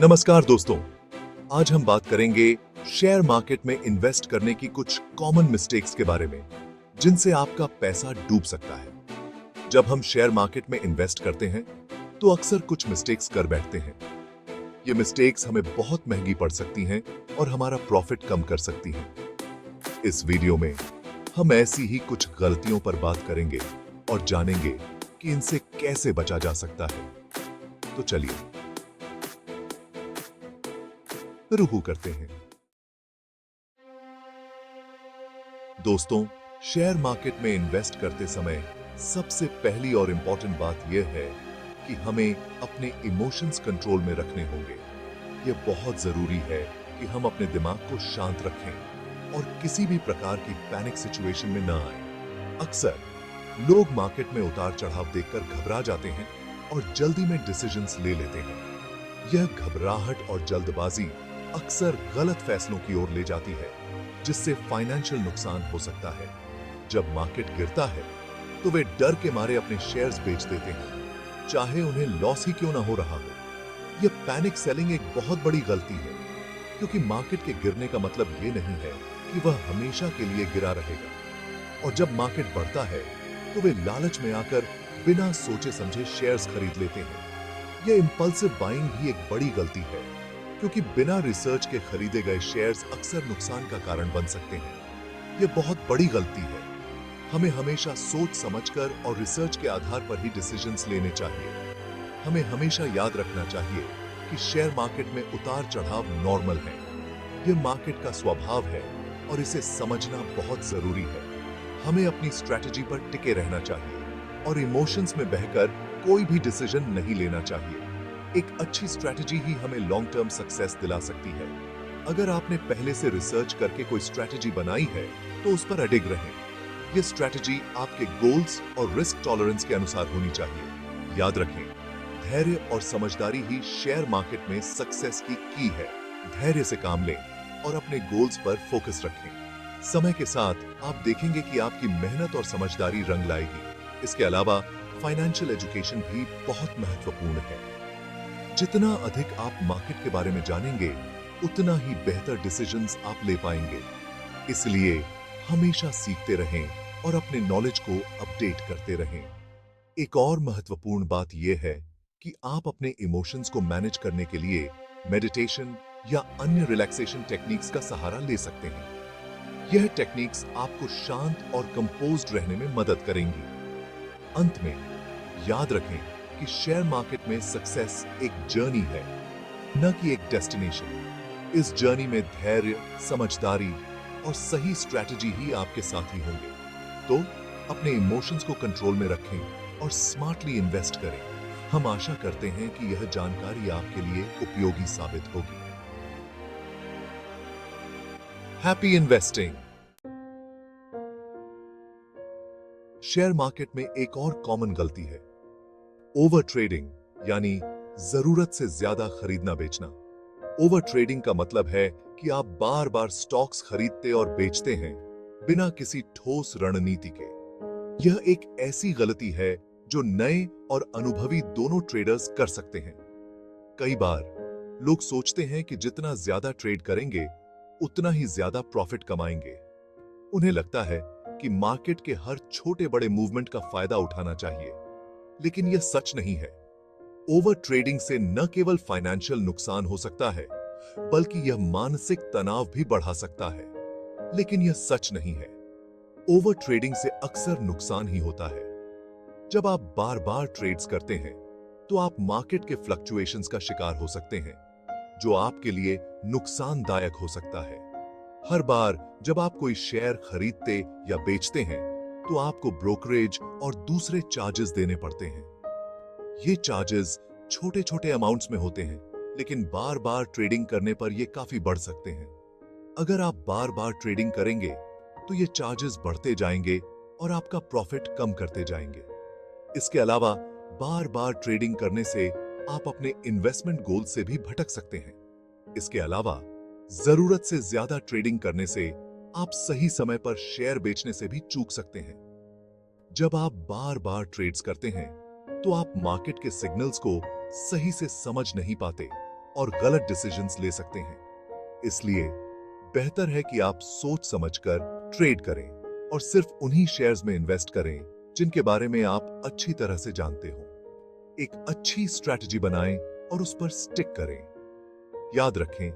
नमस्कार दोस्तों, आज हम बात करेंगे शेयर मार्केट में इन्वेस्ट करने की कुछ कॉमन मिस्टेक्स के बारे में, जिनसे आपका पैसा डूब सकता है। जब हम शेयर मार्केट में इन्वेस्ट करते हैं, तो अक्सर कुछ मिस्टेक्स कर बैठते हैं। ये मिस्टेक्स हमें बहुत महंगी पड़ सकती हैं और हमारा प्रॉफिट कम कर सकती हैं। इस वीडियो में हम ऐसी ही कुछ गलतियों पर बात करेंगे और जानेंगे कि इनसे कैसे बचा जा सकता है। तो चलिए शुरू करते हैं। दोस्तों, शेयर मार्केट में इन्वेस्ट करते समय सबसे पहली और इंपॉर्टेंट बात यह है कि हमें अपने इमोशंस कंट्रोल में रखने होंगे। यह बहुत जरूरी है कि हम अपने दिमाग को शांत रखें और किसी भी प्रकार की पैनिक सिचुएशन में ना आए। अक्सर लोग मार्केट में उतार चढ़ाव देखकर घबरा जाते हैं और जल्दी में डिसीजंस ले लेते हैं। यह घबराहट और जल्दबाजी अक्सर गलत फैसलों की ओर ले जाती है, जिससे फाइनेंशियल नुकसान हो सकता है। जब मार्केट गिरता है, तो वे डर के मारे अपने शेयर्स बेच देते हैं, चाहे उन्हें लॉस ही क्यों ना हो रहा हो। यह पैनिक सेलिंग एक बहुत बड़ी गलती है, क्योंकि मार्केट के गिरने का मतलब यह नहीं है कि वह हमेशा के लिए गिरा रहेगा। और जब मार्केट बढ़ता है, तो वे लालच में आकर बिना सोचे समझे शेयर्स खरीद लेते हैं। यह इंपल्सिव बाइंग भी एक बड़ी गलती है, क्योंकि बिना रिसर्च के खरीदे गए शेयर्स अक्सर नुकसान का कारण बन सकते हैं। यह बहुत बड़ी गलती है। हमें हमेशा सोच समझकर और रिसर्च के आधार पर ही डिसीजंस लेने चाहिए। हमें हमेशा याद रखना चाहिए कि शेयर मार्केट में उतार चढ़ाव नॉर्मल है। यह मार्केट का स्वभाव है और इसे समझना बहुत जरूरी है। हमें अपनी स्ट्रैटेजी पर टिके रहना चाहिए और इमोशंस में बहकर कोई भी डिसीजन नहीं लेना चाहिए। एक अच्छी स्ट्रैटेजी ही हमें लॉन्ग टर्म सक्सेस दिला सकती है। अगर आपने पहले से रिसर्च करके कोई स्ट्रैटेजी बनाई है, तो उस पर अडिग रहें। यह स्ट्रैटेजी आपके गोल्स और रिस्क टॉलरेंस के अनुसार होनी चाहिए। याद रखें, धैर्य और समझदारी ही शेयर मार्केट में सक्सेस की की है। धैर्य से काम लें और अपने गोल्स पर फोकस रखें। समय के साथ आप देखेंगे कि आपकी मेहनत और समझदारी रंग लाएगी। इसके अलावा फाइनेंशियल एजुकेशन भी बहुत महत्वपूर्ण है। जितना अधिक आप मार्केट के बारे में जानेंगे, उतना ही बेहतर डिसीजंस आप ले पाएंगे। इसलिए हमेशा सीखते रहें और अपने नॉलेज को अपडेट करते रहें। एक और महत्वपूर्ण बात यह है कि आप अपने इमोशंस को मैनेज करने के लिए मेडिटेशन या अन्य रिलैक्सेशन टेक्निक्स का सहारा ले सकते हैं। यह टेक्निक्स आपको शांत और कंपोज्ड रहने में मदद करेंगी। अंत में याद रखें कि शेयर मार्केट में सक्सेस एक जर्नी है, न कि एक डेस्टिनेशन। इस जर्नी में धैर्य, समझदारी और सही स्ट्रैटेजी ही आपके साथी होंगे। तो अपने इमोशंस को कंट्रोल में रखें और स्मार्टली इन्वेस्ट करें। हम आशा करते हैं कि यह जानकारी आपके लिए उपयोगी साबित होगी। Happy investing. शेयर मार्केट में एक और कॉमन गलती है ओवर ट्रेडिंग, यानी जरूरत से ज्यादा खरीदना बेचना। ओवर ट्रेडिंग का मतलब है कि आप बार बार स्टॉक्स खरीदते और बेचते हैं बिना किसी ठोस रणनीति के। यह एक ऐसी गलती है जो नए और अनुभवी दोनों ट्रेडर्स कर सकते हैं। कई बार लोग सोचते हैं कि जितना ज्यादा ट्रेड करेंगे, उतना ही ज्यादा प्रॉफिट कमाएंगे। उन्हें लगता है कि मार्केट के हर छोटे बड़े मूवमेंट का फायदा उठाना चाहिए, लेकिन यह सच नहीं है। ओवर ट्रेडिंग से न केवल फाइनेंशियल नुकसान हो सकता है, बल्कि यह मानसिक तनाव भी बढ़ा सकता है। लेकिन यह सच नहीं है। ओवर ट्रेडिंग से अक्सर नुकसान ही होता है। जब आप बार बार ट्रेड्स करते हैं, तो आप मार्केट के फ्लक्चुएशंस का शिकार हो सकते हैं, जो आपके लिए नुकसानदायक हो सकता है। हर बार जब आप कोई शेयर खरीदते या बेचते हैं, तो आपको ब्रोकरेज और दूसरे चार्जेस देने पड़ते हैं। ये चार्जेस छोटे छोटे अमाउंट्स में होते हैं, लेकिन बार बार ट्रेडिंग करने पर ये काफी बढ़ सकते हैं। अगर आप बार बार ट्रेडिंग करेंगे, तो ये चार्जेस बढ़ते जाएंगे और आपका प्रॉफिट कम करते जाएंगे। इसके अलावा बार बार ट्रेडिंग करने से आप अपने इन्वेस्टमेंट गोल से भी भटक सकते हैं। इसके अलावा जरूरत से ज्यादा ट्रेडिंग करने से आप सही समय पर शेयर बेचने से भी चूक सकते हैं। जब आप बार बार ट्रेड्स करते हैं, तो आप मार्केट के सिग्नल्स को सही से समझ नहीं पाते और गलत डिसीजंस ले सकते हैं। इसलिए बेहतर है कि आप सोच समझकर ट्रेड करें और सिर्फ उन्हीं शेयर्स में इन्वेस्ट करें जिनके बारे में आप अच्छी तरह से जानते हो। एक अच्छी स्ट्रैटेजी बनाएं और उस पर स्टिक करें। याद रखें,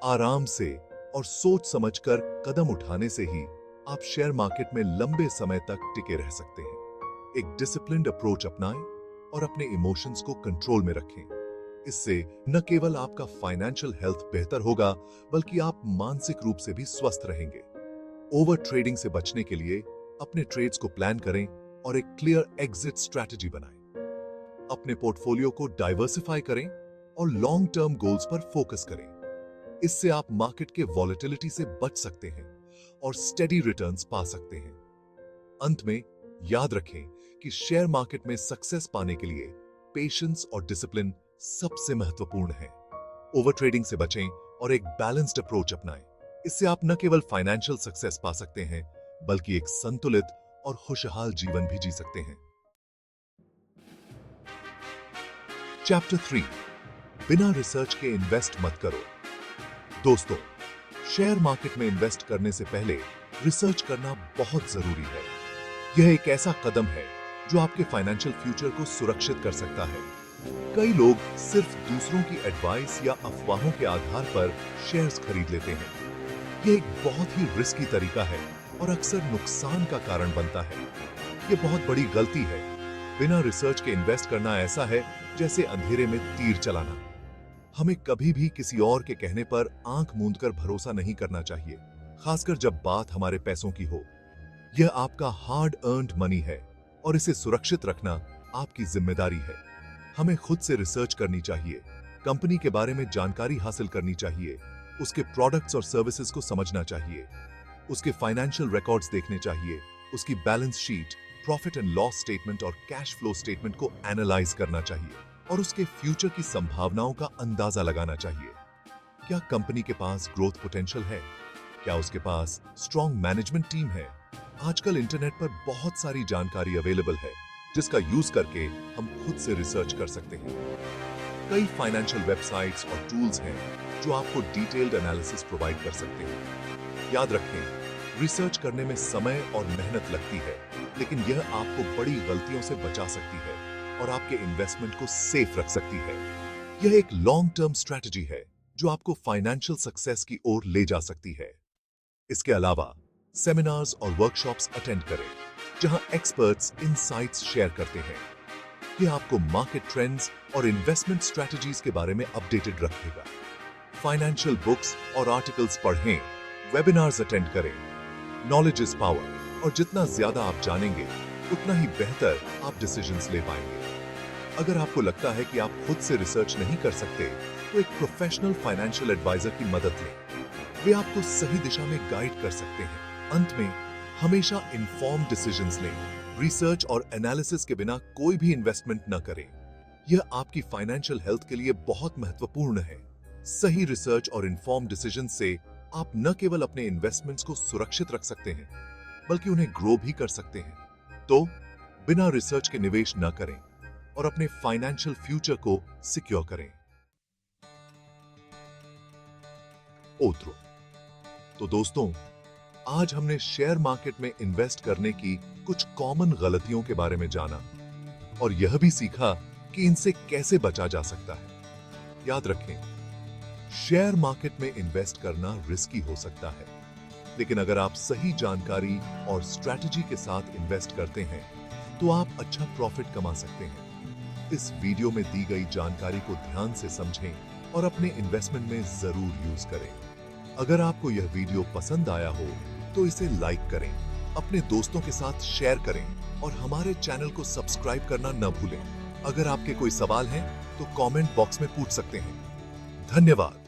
आराम से और सोच समझकर कदम उठाने से ही आप शेयर मार्केट में लंबे समय तक टिके रह सकते हैं। एक डिसिप्लिन्ड अप्रोच अपनाएं और अपने इमोशंस को कंट्रोल में रखें। इससे न केवल आपका फाइनेंशियल हेल्थ बेहतर होगा, बल्कि आप मानसिक रूप से भी स्वस्थ रहेंगे। ओवर ट्रेडिंग से बचने के लिए अपने ट्रेड्स को प्लान करें और एक क्लियर एग्जिट स्ट्रैटेजी बनाएं। अपने पोर्टफोलियो को डाइवर्सिफाई करें और लॉन्ग टर्म गोल्स पर फोकस करें। इससे आप मार्केट के वॉलेटिलिटी से बच सकते हैं और स्टेडी रिटर्न्स पा सकते हैं। अंत में याद रखें कि शेयर मार्केट में सक्सेस पाने के लिए पेशेंस और डिसिप्लिन सबसे महत्वपूर्ण है। ओवर ट्रेडिंग से बचें और एक बैलेंस्ड अप्रोच अपनाएं। इससे आप न केवल फाइनेंशियल सक्सेस पा सकते हैं, बल्कि एक संतुलित और खुशहाल जीवन भी जी सकते हैं। चैप्टर 3, बिना रिसर्च के इन्वेस्ट मत करो। दोस्तों, शेयर मार्केट में इन्वेस्ट करने से पहले रिसर्च करना बहुत जरूरी है। यह एक ऐसा कदम है जो आपके फाइनेंशियल फ्यूचर को सुरक्षित कर सकता है। कई लोग सिर्फ दूसरों की एडवाइस या अफवाहों के आधार पर शेयर्स खरीद लेते हैं। यह एक बहुत ही रिस्की तरीका है और अक्सर नुकसान का कारण बनता है। यह बहुत बड़ी गलती है। बिना रिसर्च के इन्वेस्ट करना ऐसा है जैसे अंधेरे में तीर चलाना। हमें कभी भी किसी और के कहने पर आंख मूंदकर भरोसा नहीं करना चाहिए, खासकर जब बात हमारे पैसों की हो। यह आपका हार्ड अर्न्ड मनी है और इसे सुरक्षित रखना आपकी जिम्मेदारी है। हमें खुद से रिसर्च करनी चाहिए, कंपनी के बारे में जानकारी हासिल करनी चाहिए, उसके प्रोडक्ट्स और सर्विसेज को समझना चाहिए, उसके फाइनेंशियल रिकॉर्ड्स देखने चाहिए, उसकी balance sheet, profit and loss statement और कैश फ्लो स्टेटमेंट को एनालाइज करना चाहिए और उसके फ्यूचर की संभावनाओं का अंदाजा लगाना चाहिए। क्या कंपनी के पास ग्रोथ पोटेंशियल है? क्या उसके पास स्ट्रॉन्ग मैनेजमेंट टीम है? आजकल इंटरनेट पर बहुत सारी जानकारी अवेलेबल है, जिसका यूज करके हम खुद से रिसर्च कर सकते हैं। कई फाइनेंशियल वेबसाइट्स और टूल्स हैं जो आपको डिटेल्ड एनालिसिस प्रोवाइड कर सकते हैं। याद रखें, रिसर्च करने में समय और मेहनत लगती है, लेकिन यह आपको बड़ी गलतियों से बचा सकती है और आपके इन्वेस्टमेंट को सेफ रख सकती है। यह एक लॉन्ग टर्म स्ट्रैटेजी है जो आपको फाइनेंशियल सक्सेस की ओर ले जा सकती है। इसके अलावा सेमिनार्स और वर्कशॉप्स अटेंड करें, जहां एक्सपर्ट्स इनसाइट्स शेयर करते हैं। यह आपको मार्केट ट्रेंड्स और इन्वेस्टमेंट स्ट्रैटेजीज के बारे में अपडेटेड रखेगा। फाइनेंशियल बुक्स और आर्टिकल्स पढ़ें, वेबिनार्स अटेंड करें। नॉलेज इज पावर और जितना ज्यादा आप जानेंगे, उतना ही बेहतर आप डिसीजंस ले पाएंगे। अगर आपको लगता है कि आप खुद से रिसर्च नहीं कर सकते, तो एक प्रोफेशनल फाइनेंशियल एडवाइजर की मदद लें। वे आपको सही दिशा में गाइड कर सकते हैं। अंत में हमेशा इन्फॉर्म्ड डिसीजंस लें। रिसर्च और एनालिसिस के बिना कोई भी इन्वेस्टमेंट न करें। यह आपकी फाइनेंशियल हेल्थ के लिए बहुत महत्वपूर्ण है। सही रिसर्च और इन्फॉर्म्ड डिसीजन से आप न केवल अपने इन्वेस्टमेंट्स को सुरक्षित रख सकते हैं, बल्कि उन्हें ग्रो भी कर सकते हैं। तो बिना रिसर्च के निवेश न करें और अपने फाइनेंशियल फ्यूचर को सिक्योर करें। ओत्रो। तो दोस्तों, आज हमने शेयर मार्केट में इन्वेस्ट करने की कुछ कॉमन गलतियों के बारे में जाना और यह भी सीखा कि इनसे कैसे बचा जा सकता है। याद रखें, शेयर मार्केट में इन्वेस्ट करना रिस्की हो सकता है, लेकिन अगर आप सही जानकारी और स्ट्रैटेजी के साथ इन्वेस्ट करते हैं, तो आप अच्छा प्रॉफिट कमा सकते हैं। इस वीडियो में दी गई जानकारी को ध्यान से समझें और अपने इन्वेस्टमेंट में जरूर यूज करें। अगर आपको यह वीडियो पसंद आया हो, तो इसे लाइक करें, अपने दोस्तों के साथ शेयर करें और हमारे चैनल को सब्सक्राइब करना न भूलें। अगर आपके कोई सवाल हैं, तो कमेंट बॉक्स में पूछ सकते हैं। धन्यवाद।